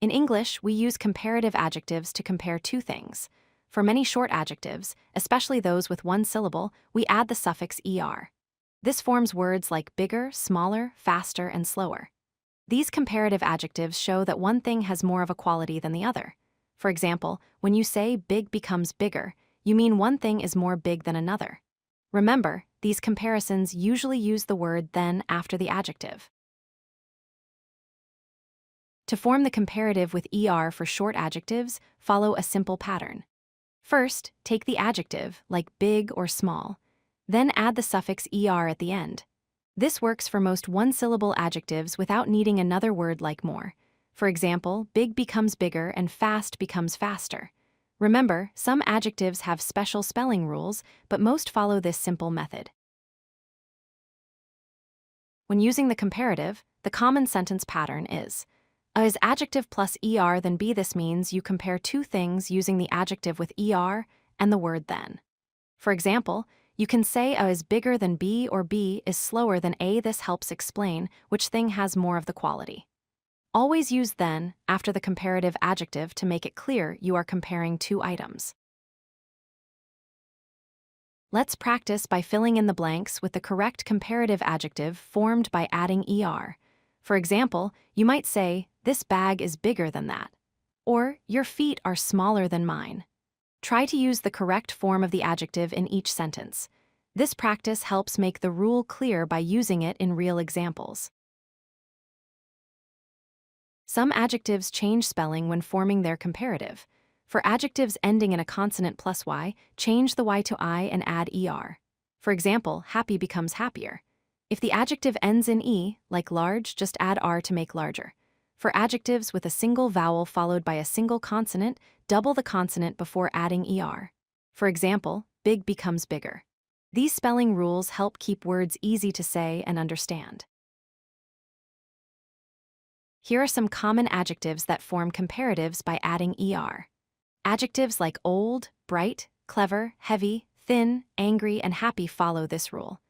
In English, we use comparative adjectives to compare two things. For many short adjectives, especially those with one syllable, we add the suffix ER. This forms words like bigger, smaller, faster, and slower. These comparative adjectives show that one thing has more of a quality than the other. For example, when you say big becomes bigger, you mean one thing is more big than another. Remember, these comparisons usually use the word then after the adjective. To form the comparative with ER for short adjectives, follow a simple pattern. First, take the adjective, like big or small, then add the suffix ER at the end. This works for most one-syllable adjectives without needing another word like more. For example, big becomes bigger and fast becomes faster. Remember, some adjectives have special spelling rules, but most follow this simple method. When using the comparative, the common sentence pattern is adjective plus ER then be. This means you compare two things using the adjective with ER and the word then. For example, you can say A is bigger than B or B is slower than A. This helps explain which thing has more of the quality. Always use then after the comparative adjective to make it clear you are comparing two items. Let's practice by filling in the blanks with the correct comparative adjective formed by adding ER. For example, you might say, this bag is bigger than that, or your feet are smaller than mine. Try to use the correct form of the adjective in each sentence. This practice helps make the rule clear by using it in real examples. Some adjectives change spelling when forming their comparative. For adjectives ending in a consonant plus Y, change the Y to I and add ER. For example, happy becomes happier. If the adjective ends in E, like large, just add R to make larger. For adjectives with a single vowel followed by a single consonant, double the consonant before adding ER. For example, big becomes bigger. These spelling rules help keep words easy to say and understand. Here are some common adjectives that form comparatives by adding ER. Adjectives like old, bright, clever, heavy, thin, angry, and happy follow this rule.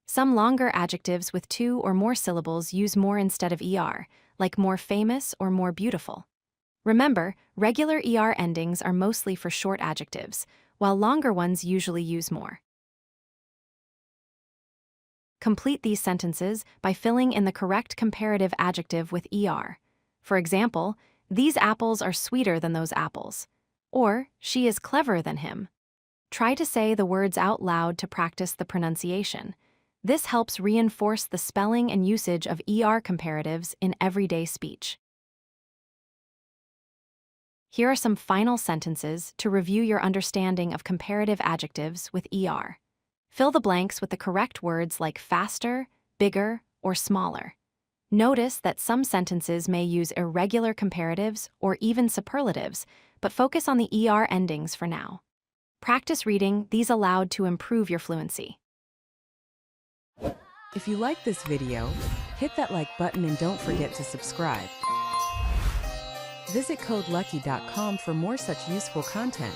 Some longer adjectives with two or more syllables use more instead of ER, like more famous or more beautiful. Remember, regular ER endings are mostly for short adjectives, while longer ones usually use more. Complete these sentences by filling in the correct comparative adjective with ER. For example, these apples are sweeter than those apples. Or, she is cleverer than him. Try to say the words out loud to practice the pronunciation. This helps reinforce the spelling and usage of ER comparatives in everyday speech. Here are some final sentences to review your understanding of comparative adjectives with ER. Fill the blanks with the correct words like faster, bigger, or smaller. Notice that some sentences may use irregular comparatives or even superlatives, but focus on the ER endings for now. Practice reading these aloud to improve your fluency. If you like this video, hit that like button and don't forget to subscribe. Visit codelucky.com for more such useful content.